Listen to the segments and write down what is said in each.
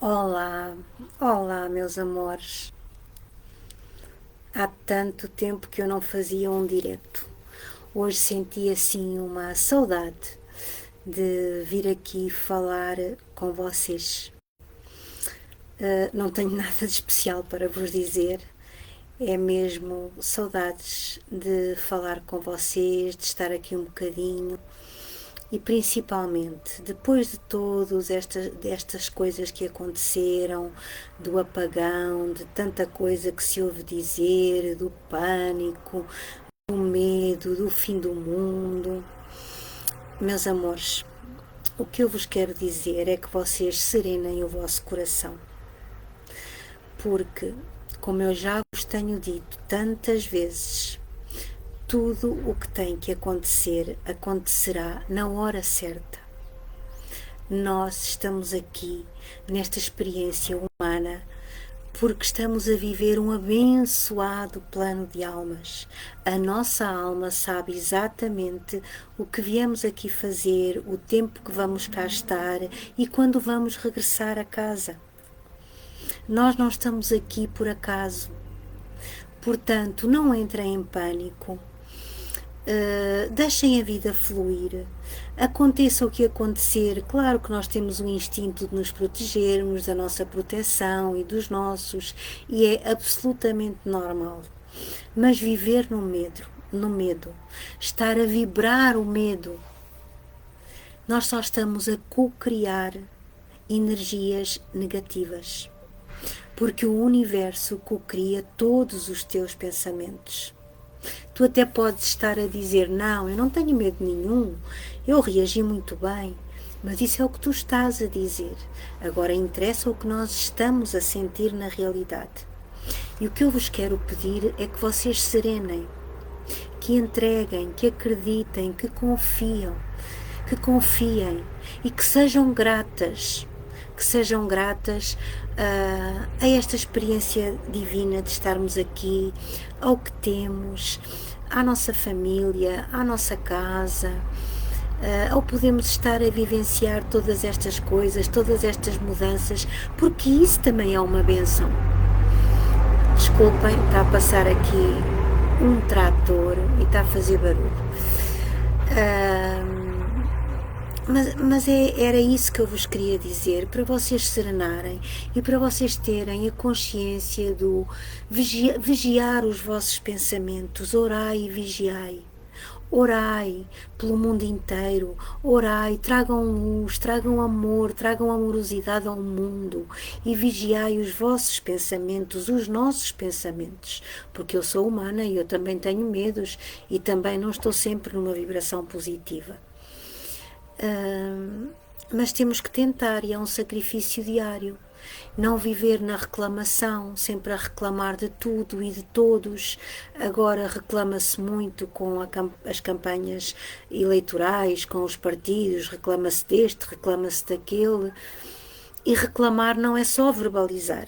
Olá, olá, meus amores. Há tanto tempo que eu não fazia um direto. Hoje senti assim uma saudade de vir aqui falar com vocês. Não tenho nada de especial para vos dizer, é mesmo saudades de falar com vocês, de estar aqui um bocadinho. E principalmente, depois de todas estas coisas que aconteceram, do apagão, de tanta coisa que se ouve dizer, do pânico, do medo, do fim do mundo, meus amores, o que eu vos quero dizer é que vocês serenem o vosso coração. Porque, como eu já vos tenho dito tantas vezes, tudo o que tem que acontecer acontecerá na hora certa. Nós estamos aqui nesta experiência humana porque estamos a viver um abençoado plano de almas. A nossa alma sabe exatamente o que viemos aqui fazer, o tempo que vamos cá estar e quando vamos regressar a casa. Nós não estamos aqui por acaso. Portanto, não entrem em pânico. Deixem a vida fluir. Aconteça o que acontecer, claro que nós temos um instinto de nos protegermos, da nossa proteção e dos nossos, e é absolutamente normal. Mas viver no medo, estar a vibrar o medo, nós só estamos a co-criar energias negativas, porque o universo co-cria todos os teus pensamentos. Tu até podes estar a dizer, não, eu não tenho medo nenhum, eu reagi muito bem, mas isso é o que tu estás a dizer. Agora interessa o que nós estamos a sentir na realidade. E o que eu vos quero pedir é que vocês serenem, que entreguem, que acreditem, que confiem e que sejam gratas a esta experiência divina de estarmos aqui, ao que temos, à nossa família, à nossa casa, ao podermos estar a vivenciar todas estas coisas, todas estas mudanças, porque isso também é uma benção. Desculpem, está a passar aqui um trator e está a fazer barulho. Era isso que eu vos queria dizer, para vocês serenarem e para vocês terem a consciência do vigiar os vossos pensamentos, orai e vigiai. Orai pelo mundo inteiro, orai, tragam luz, tragam amor, tragam amorosidade ao mundo e vigiai os vossos pensamentos, os nossos pensamentos, porque eu sou humana e eu também tenho medos e também não estou sempre numa vibração positiva. Mas temos que tentar, e é um sacrifício diário. Não viver na reclamação, sempre a reclamar de tudo e de todos. Agora reclama-se muito com as campanhas eleitorais, com os partidos, reclama-se deste, reclama-se daquele. E reclamar não é só verbalizar,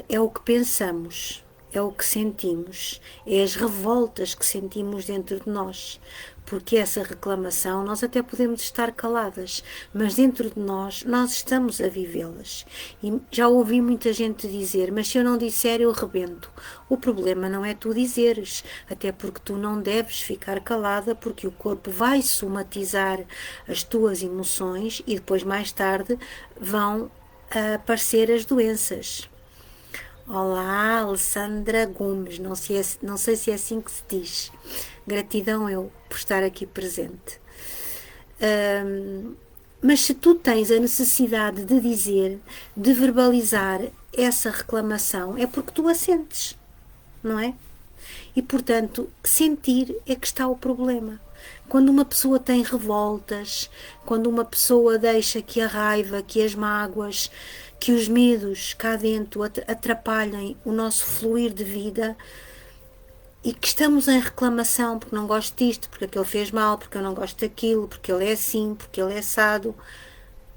é o que pensamos, é o que sentimos, é as revoltas que sentimos dentro de nós, porque essa reclamação nós até podemos estar caladas, mas dentro de nós estamos a vivê-las. E já ouvi muita gente dizer, mas se eu não disser eu rebento. O problema não é tu dizeres, até porque tu não deves ficar calada, porque o corpo vai somatizar as tuas emoções e depois mais tarde vão aparecer as doenças. Olá, Alessandra Gomes, não sei se é assim que se diz. Gratidão eu por estar aqui presente. Mas se tu tens a necessidade de dizer, de verbalizar essa reclamação, é porque tu a sentes, não é? E, portanto, sentir é que está o problema. Quando uma pessoa tem revoltas, quando uma pessoa deixa que a raiva, que as mágoas, que os medos cá dentro atrapalhem o nosso fluir de vida e que estamos em reclamação porque não gosto disto, porque aquele fez mal, porque eu não gosto daquilo, porque ele é assim, porque ele é assado,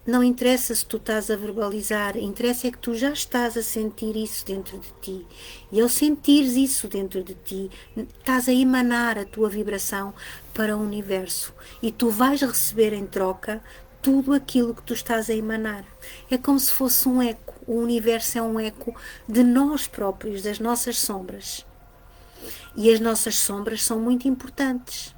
não interessa se tu estás a verbalizar, interessa é que tu já estás a sentir isso dentro de ti. E ao sentires isso dentro de ti, estás a emanar a tua vibração para o universo. E tu vais receber em troca tudo aquilo que tu estás a emanar. É como se fosse um eco. O universo é um eco de nós próprios, das nossas sombras. E as nossas sombras são muito importantes,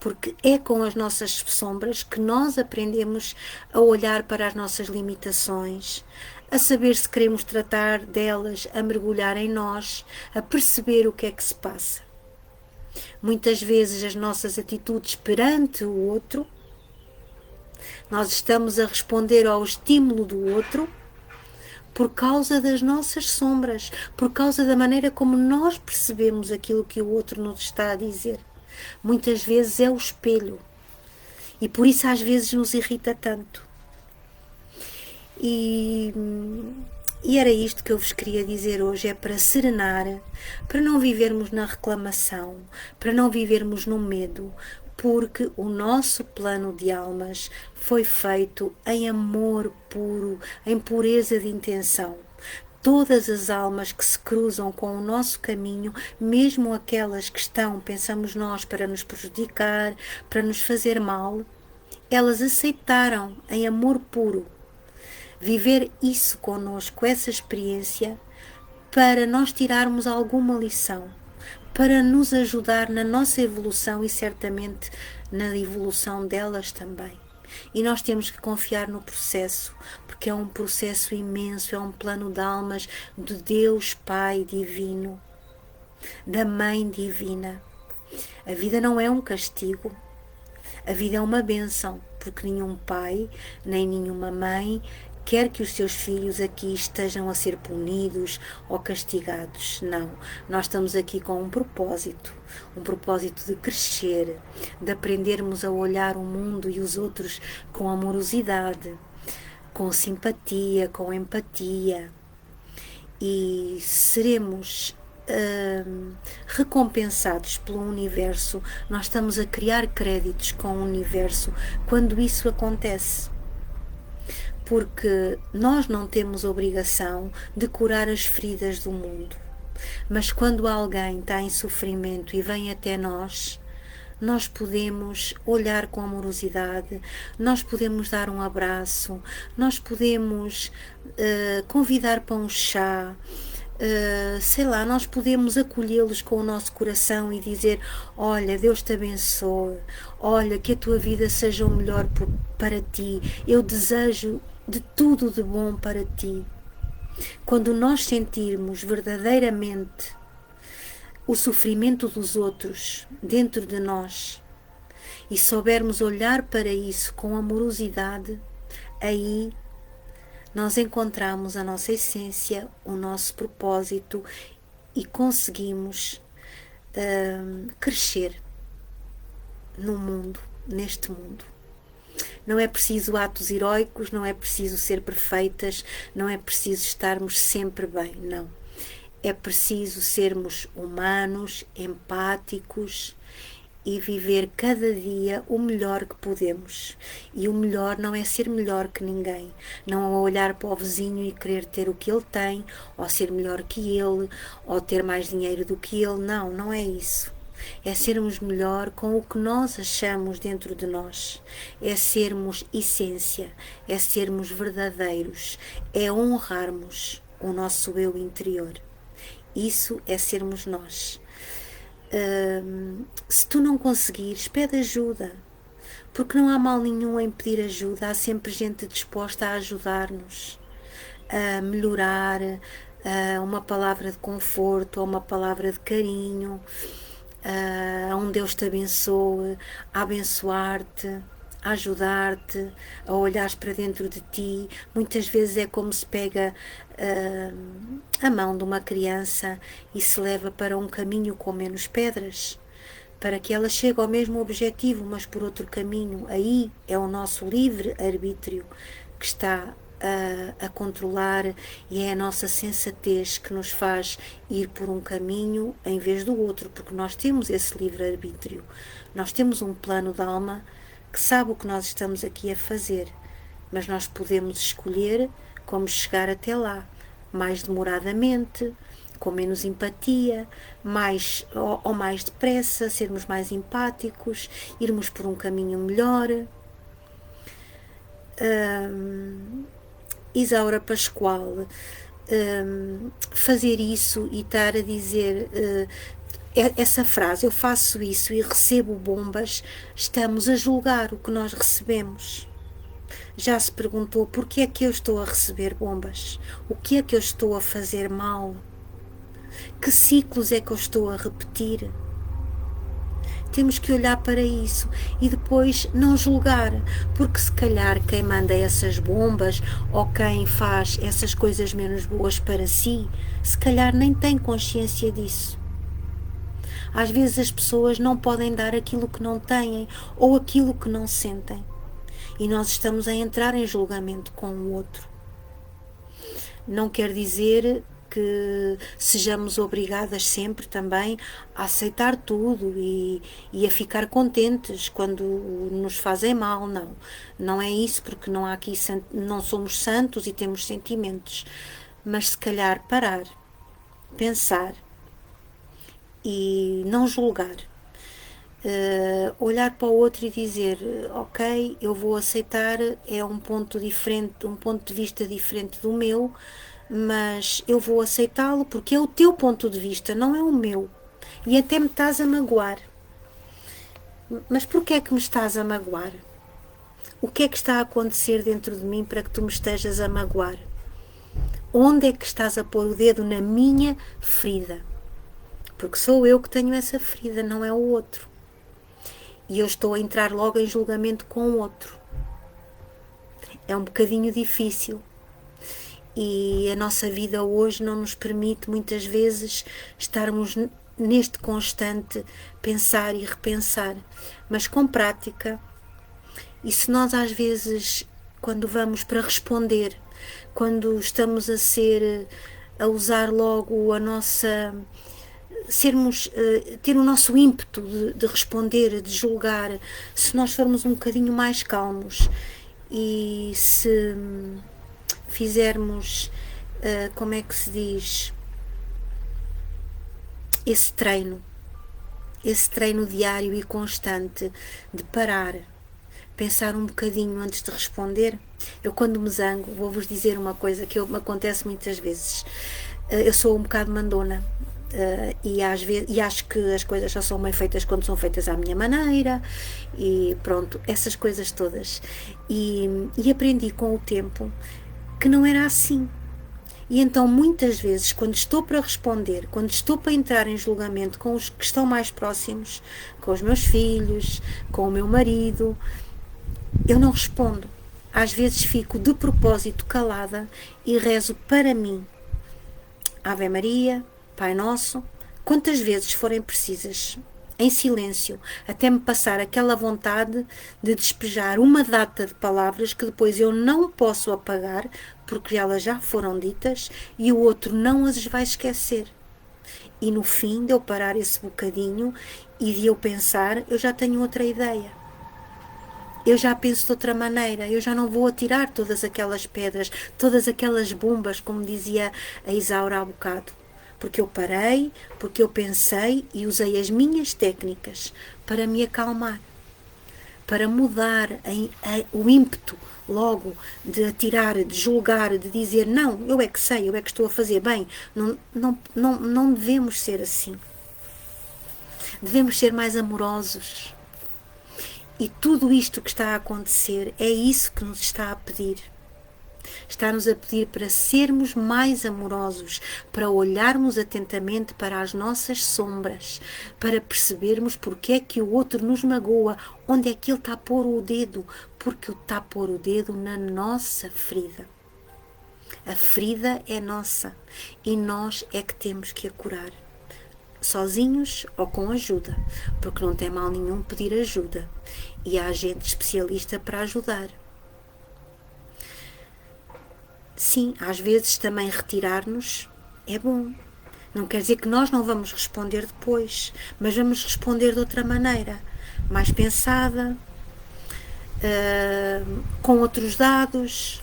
porque é com as nossas sombras que nós aprendemos a olhar para as nossas limitações, a saber se queremos tratar delas, a mergulhar em nós, a perceber o que é que se passa. Muitas vezes as nossas atitudes perante o outro, nós estamos a responder ao estímulo do outro por causa das nossas sombras, por causa da maneira como nós percebemos aquilo que o outro nos está a dizer. Muitas vezes é o espelho e por isso às vezes nos irrita tanto. E era isto que eu vos queria dizer hoje, é para serenar, para não vivermos na reclamação, para não vivermos no medo, porque o nosso plano de almas foi feito em amor puro, em pureza de intenção. Todas as almas que se cruzam com o nosso caminho, mesmo aquelas que estão, pensamos nós, para nos prejudicar, para nos fazer mal, elas aceitaram em amor puro viver isso connosco, essa experiência, para nós tirarmos alguma lição, para nos ajudar na nossa evolução e certamente na evolução delas também. E nós temos que confiar no processo, porque é um processo imenso, é um plano de almas de Deus Pai Divino, da Mãe Divina. A vida não é um castigo, a vida é uma bênção, porque nenhum pai, nem nenhuma mãe quer que os seus filhos aqui estejam a ser punidos ou castigados. Não, nós estamos aqui com um propósito de crescer, de aprendermos a olhar o mundo e os outros com amorosidade, com simpatia, com empatia, e seremos recompensados pelo universo. Nós estamos a criar créditos com o universo quando isso acontece, porque nós não temos obrigação de curar as feridas do mundo, mas quando alguém está em sofrimento e vem até nós podemos olhar com amorosidade, nós podemos dar um abraço, nós podemos convidar para um chá, sei lá, nós podemos acolhê-los com o nosso coração e dizer: olha, Deus te abençoe, olha, que a tua vida seja o melhor para ti, eu desejo de tudo de bom para ti. Quando nós sentirmos verdadeiramente o sofrimento dos outros dentro de nós e soubermos olhar para isso com amorosidade, aí nós encontramos a nossa essência, o nosso propósito e conseguimos crescer no mundo, neste mundo. Não é preciso atos heróicos, não é preciso ser perfeitas, não é preciso estarmos sempre bem, não. É preciso sermos humanos, empáticos e viver cada dia o melhor que podemos. E o melhor não é ser melhor que ninguém, não é olhar para o vizinho e querer ter o que ele tem, ou ser melhor que ele, ou ter mais dinheiro do que ele. Não, não é isso. É sermos melhor com o que nós achamos dentro de nós, é sermos essência, é sermos verdadeiros, é honrarmos o nosso eu interior. Isso é sermos nós. Se tu não conseguires, pede ajuda, porque não há mal nenhum em pedir ajuda. Há sempre gente disposta a ajudar-nos a melhorar, uma palavra de conforto ou uma palavra de carinho, a um Deus te abençoe, a abençoar-te, a ajudar-te, a olhares para dentro de ti. Muitas vezes é como se pega a mão de uma criança e se leva para um caminho com menos pedras, para que ela chegue ao mesmo objetivo, mas por outro caminho. Aí é o nosso livre-arbítrio que está a controlar, e é a nossa sensatez que nos faz ir por um caminho em vez do outro, porque nós temos esse livre-arbítrio, nós temos um plano de alma que sabe o que nós estamos aqui a fazer, mas nós podemos escolher como chegar até lá, mais demoradamente, com menos empatia, mais ou mais depressa, sermos mais empáticos, irmos por um caminho melhor. Isaura Pascoal, fazer isso e estar a dizer essa frase, eu faço isso e recebo bombas, estamos a julgar o que nós recebemos. Já se perguntou porquê é que eu estou a receber bombas? O que é que eu estou a fazer mal? Que ciclos é que eu estou a repetir? Temos que olhar para isso e depois não julgar, porque se calhar quem manda essas bombas ou quem faz essas coisas menos boas para si, se calhar nem tem consciência disso. Às vezes as pessoas não podem dar aquilo que não têm ou aquilo que não sentem e nós estamos a entrar em julgamento com o outro. Não quer dizer que sejamos obrigadas sempre também a aceitar tudo e a ficar contentes quando nos fazem mal, não. Não é isso, porque não há aqui, não somos santos e temos sentimentos. Mas se calhar parar, pensar e não julgar. Olhar para o outro e dizer, ok, eu vou aceitar, é um ponto diferente, um ponto de vista diferente do meu, mas eu vou aceitá-lo porque é o teu ponto de vista, não é o meu. E até me estás a magoar. Mas porquê é que me estás a magoar? O que é que está a acontecer dentro de mim para que tu me estejas a magoar? Onde é que estás a pôr o dedo na minha ferida? Porque sou eu que tenho essa ferida, não é o outro. E eu estou a entrar logo em julgamento com o outro. É um bocadinho difícil. E a nossa vida hoje não nos permite muitas vezes estarmos neste constante pensar e repensar, mas com prática. E se nós às vezes, quando vamos para responder, quando estamos a usar logo a nossa, ter o nosso ímpeto de responder, de julgar, se nós formos um bocadinho mais calmos e se fizermos, como é que se diz, esse treino diário e constante de parar, pensar um bocadinho antes de responder. Eu quando me zango, vou-vos dizer uma coisa que me acontece muitas vezes, eu sou um bocado mandona. E acho que as coisas só são bem feitas quando são feitas à minha maneira e pronto, essas coisas todas e aprendi com o tempo que não era assim. E então muitas vezes quando estou para responder, quando estou para entrar em julgamento com os que estão mais próximos, com os meus filhos, com o meu marido, eu não respondo. Às vezes fico de propósito calada e rezo para mim, Ave Maria, Pai Nosso, quantas vezes forem precisas, em silêncio, até me passar aquela vontade de despejar uma data de palavras que depois eu não posso apagar, porque elas já foram ditas e o outro não as vai esquecer. E no fim de eu parar esse bocadinho e de eu pensar, eu já tenho outra ideia. Eu já penso de outra maneira, eu já não vou atirar todas aquelas pedras, todas aquelas bombas, como dizia a Isaura há bocado. Porque eu parei, porque eu pensei e usei as minhas técnicas para me acalmar, para mudar o ímpeto logo de atirar, de julgar, de dizer não, eu é que sei, eu é que estou a fazer bem. Não devemos ser assim. Devemos ser mais amorosos. E tudo isto que está a acontecer é isso que nos está a pedir. Está-nos a pedir para sermos mais amorosos, para olharmos atentamente para as nossas sombras, para percebermos porque é que o outro nos magoa, onde é que ele está a pôr o dedo, porque ele está a pôr o dedo na nossa ferida. A ferida é nossa e nós é que temos que a curar. Sozinhos ou com ajuda, porque não tem mal nenhum pedir ajuda e há gente especialista para ajudar. Sim, às vezes também retirar-nos é bom. Não quer dizer que nós não vamos responder depois, mas vamos responder de outra maneira, mais pensada, com outros dados,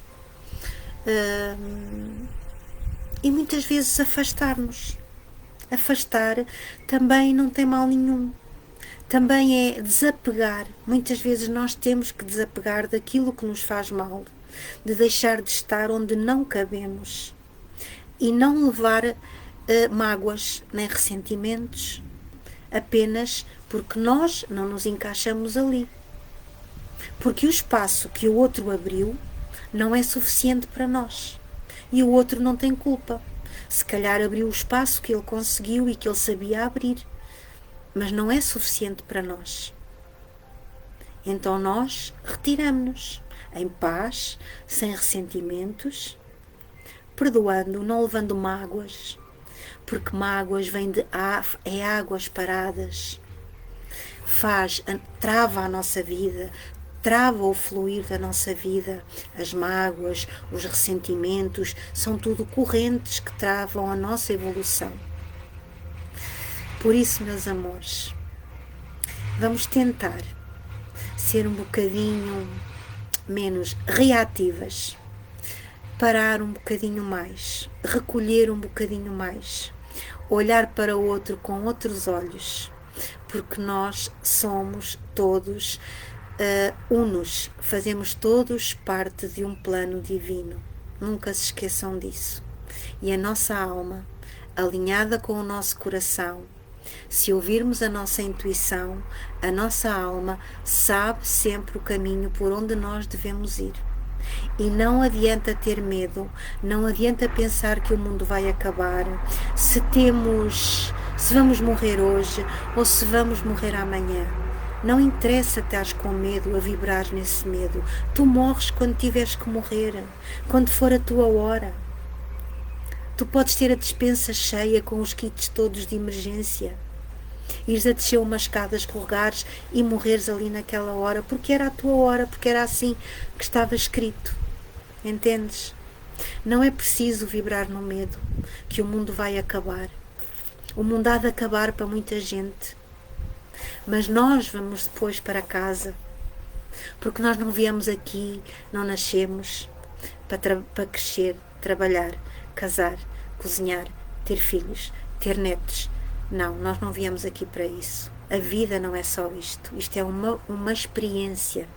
e muitas vezes afastar-nos. Afastar também não tem mal nenhum. Também é desapegar. Muitas vezes nós temos que desapegar daquilo que nos faz mal, de deixar de estar onde não cabemos e não levar mágoas nem ressentimentos apenas porque nós não nos encaixamos ali. Porque o espaço que o outro abriu não é suficiente para nós e o outro não tem culpa. Se calhar abriu o espaço que ele conseguiu e que ele sabia abrir, mas não é suficiente para nós. Então nós retiramos-nos em paz, sem ressentimentos, perdoando, não levando mágoas, porque mágoas vêm de águas paradas, trava a nossa vida, trava o fluir da nossa vida. As mágoas, os ressentimentos, são tudo correntes que travam a nossa evolução. Por isso, meus amores, vamos tentar ser um bocadinho menos reativas, parar um bocadinho mais, recolher um bocadinho mais, olhar para o outro com outros olhos, porque nós somos todos unos, fazemos todos parte de um plano divino. Nunca se esqueçam disso. E a nossa alma, alinhada com o nosso coração, se ouvirmos a nossa intuição, a nossa alma sabe sempre o caminho por onde nós devemos ir. E não adianta ter medo, não adianta pensar que o mundo vai acabar, se vamos morrer hoje ou se vamos morrer amanhã. Não interessa estares com medo, a vibrar nesse medo. Tu morres quando tiveres que morrer, quando for a tua hora. Tu podes ter a despensa cheia com os kits todos de emergência, ires a descer umas escadas, escorregares e morreres ali naquela hora, porque era a tua hora, porque era assim que estava escrito. Entendes? Não é preciso vibrar no medo que o mundo vai acabar. O mundo há de acabar para muita gente, mas nós vamos depois para casa, porque nós não viemos aqui, não nascemos para crescer, trabalhar, casar, cozinhar, ter filhos, ter netos. Não, nós não viemos aqui para isso. A vida não é só isto. Isto é uma experiência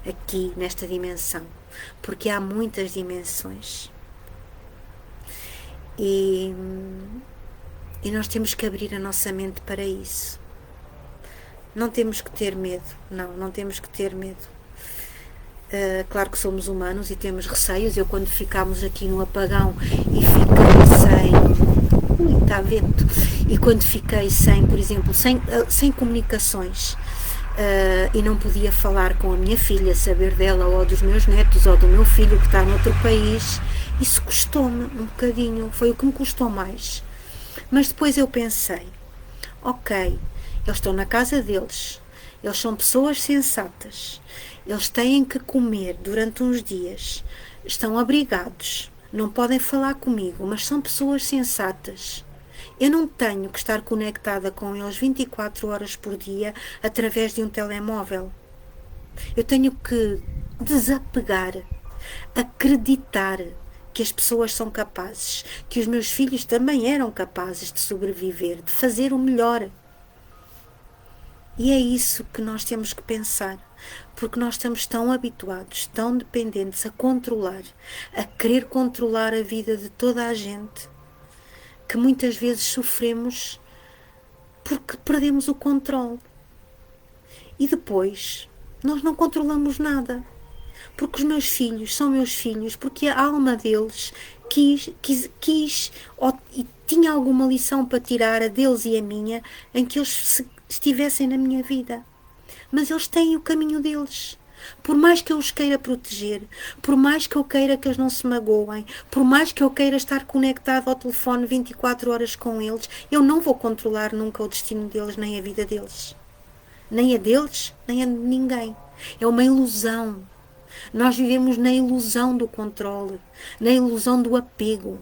aqui nesta dimensão, porque há muitas dimensões. E nós temos que abrir a nossa mente para isso. Não temos que ter medo. Não temos que ter medo. Claro que somos humanos e temos receios. Eu, quando ficámos aqui no apagão e fiquei está vento, e quando fiquei sem, por exemplo, sem comunicações, e não podia falar com a minha filha, saber dela ou dos meus netos ou do meu filho que está noutro país, isso custou-me um bocadinho, foi o que me custou mais. Mas depois eu pensei, ok, eles estão na casa deles, eles são pessoas sensatas, eles têm que comer durante uns dias, estão abrigados, não podem falar comigo, mas são pessoas sensatas. Eu não tenho que estar conectada com eles 24 horas por dia através de um telemóvel. Eu tenho que desapegar, acreditar que as pessoas são capazes, que os meus filhos também eram capazes de sobreviver, de fazer o melhor. E é isso que nós temos que pensar, porque nós estamos tão habituados, tão dependentes a controlar, a querer controlar a vida de toda a gente, que muitas vezes sofremos porque perdemos o controle. E depois nós não controlamos nada, porque os meus filhos são meus filhos, porque a alma deles quis e tinha alguma lição para tirar, a deles e a minha, em que eles estivessem na minha vida. Mas eles têm o caminho deles. Por mais que eu os queira proteger, por mais que eu queira que eles não se magoem, por mais que eu queira estar conectado ao telefone 24 horas com eles, eu não vou controlar nunca o destino deles, nem a vida deles. Nem a deles, nem a de ninguém. É uma ilusão. Nós vivemos na ilusão do controle, na ilusão do apego.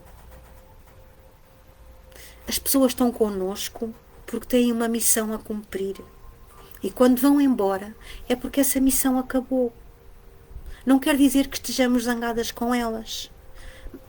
As pessoas estão connosco porque têm uma missão a cumprir. E quando vão embora, é porque essa missão acabou. Não quer dizer que estejamos zangadas com elas.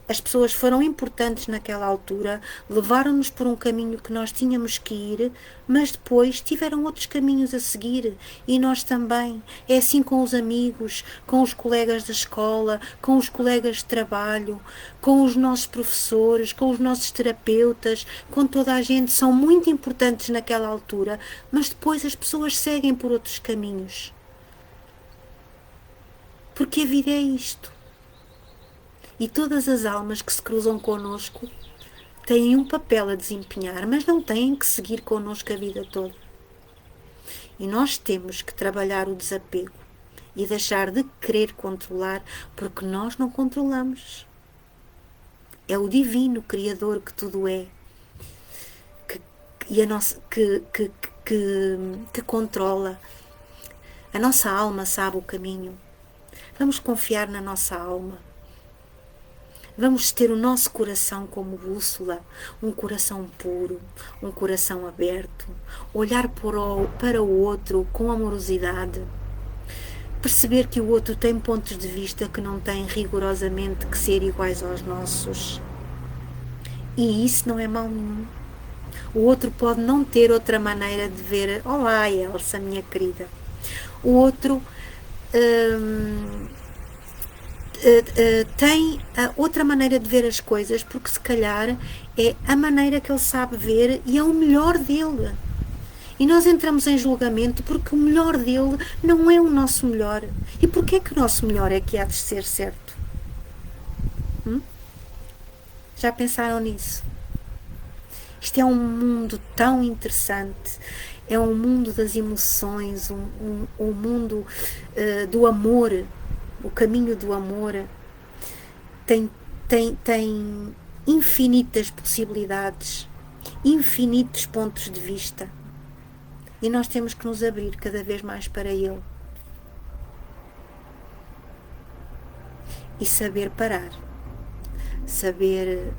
as pessoas foram importantes naquela altura, levaram-nos por um caminho que nós tínhamos que ir, mas depois tiveram outros caminhos a seguir e nós também. É assim com os amigos, com os colegas da escola, com os colegas de trabalho, com os nossos professores, com os nossos terapeutas, com toda a gente. São muito importantes naquela altura, mas depois as pessoas seguem por outros caminhos. Porque a vida é isto. E todas as almas que se cruzam connosco têm um papel a desempenhar, mas não têm que seguir connosco a vida toda. E nós temos que trabalhar o desapego e deixar de querer controlar, porque nós não controlamos. É o divino Criador que tudo é, que controla. A nossa alma sabe o caminho. Vamos confiar na nossa alma. Vamos ter o nosso coração como bússola, um coração puro, um coração aberto, olhar para o outro com amorosidade, perceber que o outro tem pontos de vista que não têm rigorosamente que ser iguais aos nossos. E isso não é mal nenhum. O outro pode não ter outra maneira de ver. Olá, Elsa, minha querida. O outro tem outra maneira de ver as coisas, porque se calhar é a maneira que ele sabe ver e é o melhor dele. E nós entramos em julgamento porque o melhor dele não é o nosso melhor. E porquê que o nosso melhor é que há de ser certo? Já pensaram nisso? Isto é um mundo tão interessante. É um mundo das emoções, um mundo do amor. O caminho do amor tem infinitas possibilidades, infinitos pontos de vista. E nós temos que nos abrir cada vez mais para ele. E saber parar. Saber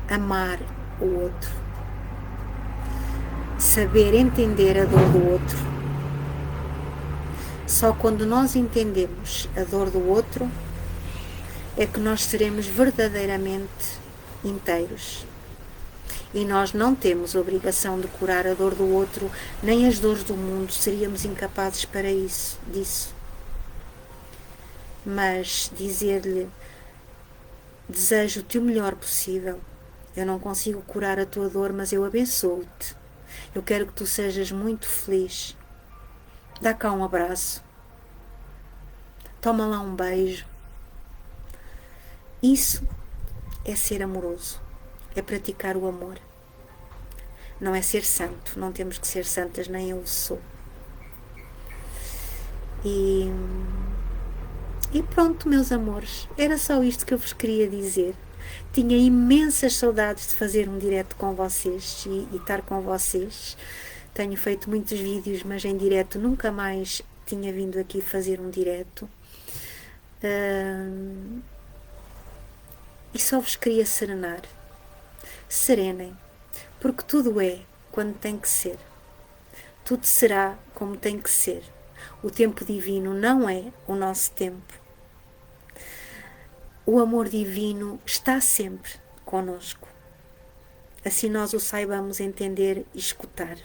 amar o outro. Saber entender a dor do outro. Só quando nós entendemos a dor do outro é que nós seremos verdadeiramente inteiros. E nós não temos obrigação de curar a dor do outro, nem as dores do mundo, seríamos incapazes para disso. Mas dizer-lhe: desejo-te o melhor possível. Eu não consigo curar a tua dor, mas eu abençoo-te. Eu quero que tu sejas muito feliz. Dá cá um abraço. Toma lá um beijo. Isso é ser amoroso. É praticar o amor. Não é ser santo. Não temos que ser santas, nem eu sou. E pronto, meus amores. Era só isto que eu vos queria dizer. Tinha imensas saudades de fazer um direto com vocês e estar com vocês. Tenho feito muitos vídeos, mas em direto nunca mais tinha vindo aqui fazer um direto. E só vos queria serenar. Serenem, porque tudo é quando tem que ser. Tudo será como tem que ser. O tempo divino não é o nosso tempo. O amor divino está sempre conosco. Assim nós o saibamos entender e escutar.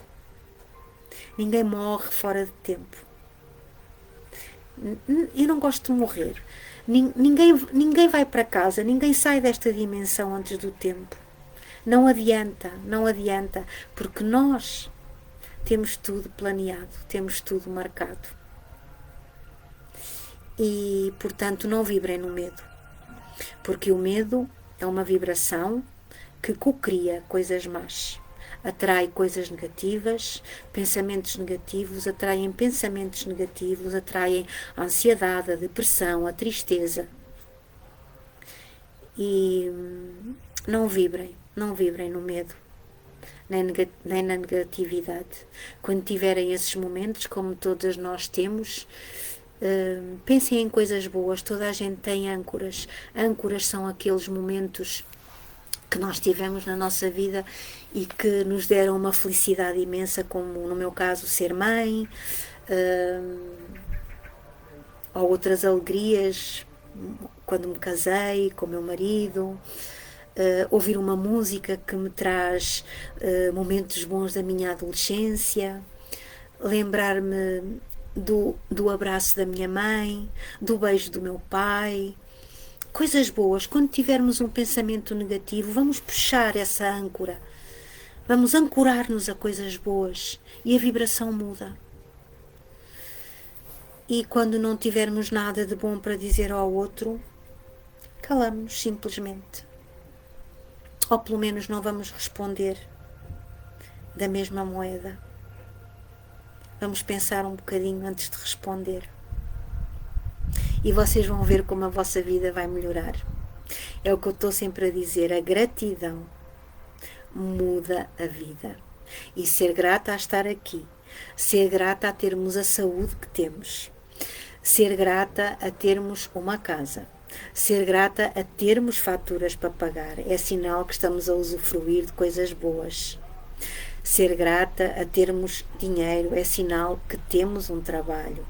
Ninguém morre fora de tempo. Eu não gosto de morrer. Ninguém vai para casa, ninguém sai desta dimensão antes do tempo. Não adianta, porque nós temos tudo planeado, temos tudo marcado. E, portanto, não vibrem no medo. Porque o medo é uma vibração que cocria coisas más. Atrai coisas negativas, pensamentos negativos, atraem pensamentos negativos, atraem a ansiedade, a depressão, a tristeza. E não vibrem no medo, nem na negatividade. Quando tiverem esses momentos, como todas nós temos, pensem em coisas boas. Toda a gente tem âncoras. Âncoras são aqueles momentos que nós tivemos na nossa vida e que nos deram uma felicidade imensa, como no meu caso ser mãe, ou outras alegrias quando me casei com o meu marido, ouvir uma música que me traz momentos bons da minha adolescência, lembrar-me do abraço da minha mãe, do beijo do meu pai. Coisas boas. Quando tivermos um pensamento negativo, vamos puxar essa âncora. Vamos ancorar-nos a coisas boas e a vibração muda. E quando não tivermos nada de bom para dizer ao outro, calamos-nos simplesmente. Ou pelo menos não vamos responder da mesma moeda. Vamos pensar um bocadinho antes de responder. E vocês vão ver como a vossa vida vai melhorar. É o que eu estou sempre a dizer, a gratidão muda a vida. E ser grata a estar aqui, ser grata a termos a saúde que temos, ser grata a termos uma casa, ser grata a termos faturas para pagar, é sinal que estamos a usufruir de coisas boas. Ser grata a termos dinheiro é sinal que temos um trabalho.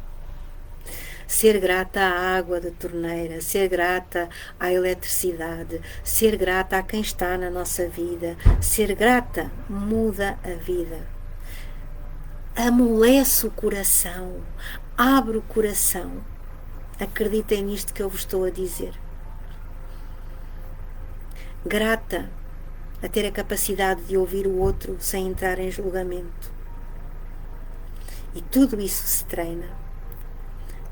Ser grata à água da torneira, ser grata à eletricidade, ser grata a quem está na nossa vida. Ser grata muda a vida. Amolece o coração, abre o coração. Acreditem nisto que eu vos estou a dizer. Grata a ter a capacidade de ouvir o outro sem entrar em julgamento. E tudo isso se treina.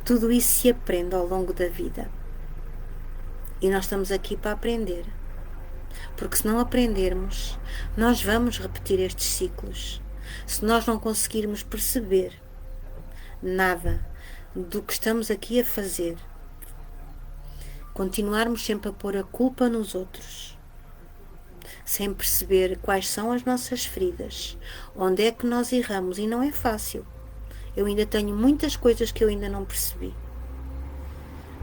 Tudo isso se aprende ao longo da vida. E nós estamos aqui para aprender. Porque se não aprendermos, nós vamos repetir estes ciclos. Se nós não conseguirmos perceber nada do que estamos aqui a fazer, continuarmos sempre a pôr a culpa nos outros, sem perceber quais são as nossas feridas, onde é que nós erramos, e não é fácil. Eu ainda tenho muitas coisas que eu ainda não percebi.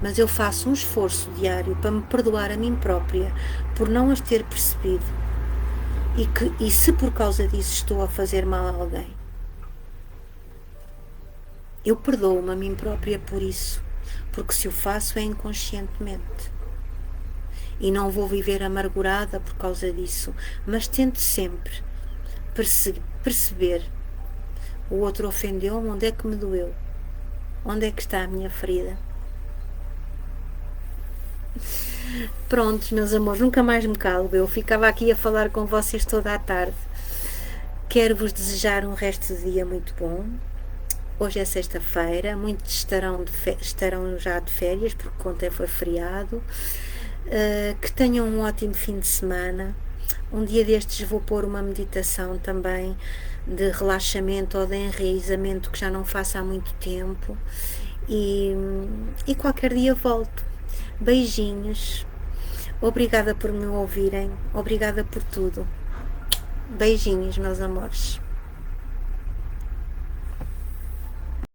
Mas eu faço um esforço diário para me perdoar a mim própria por não as ter percebido. E se por causa disso estou a fazer mal a alguém, eu perdoo-me a mim própria por isso. Porque se o faço é inconscientemente. E não vou viver amargurada por causa disso. Mas tento sempre perceber. O outro ofendeu-me, onde é que me doeu? Onde é que está a minha ferida? Prontos, meus amores, nunca mais me calo. Eu ficava aqui a falar com vocês toda a tarde. Quero vos desejar um resto de dia muito bom. Hoje é sexta-feira, muitos estarão já de férias, porque ontem foi feriado. Que tenham um ótimo fim de semana. Um dia destes vou pôr uma meditação também de relaxamento ou de enraizamento que já não faço há muito tempo. E qualquer dia volto. Beijinhos. Obrigada por me ouvirem. Obrigada por tudo. Beijinhos, meus amores.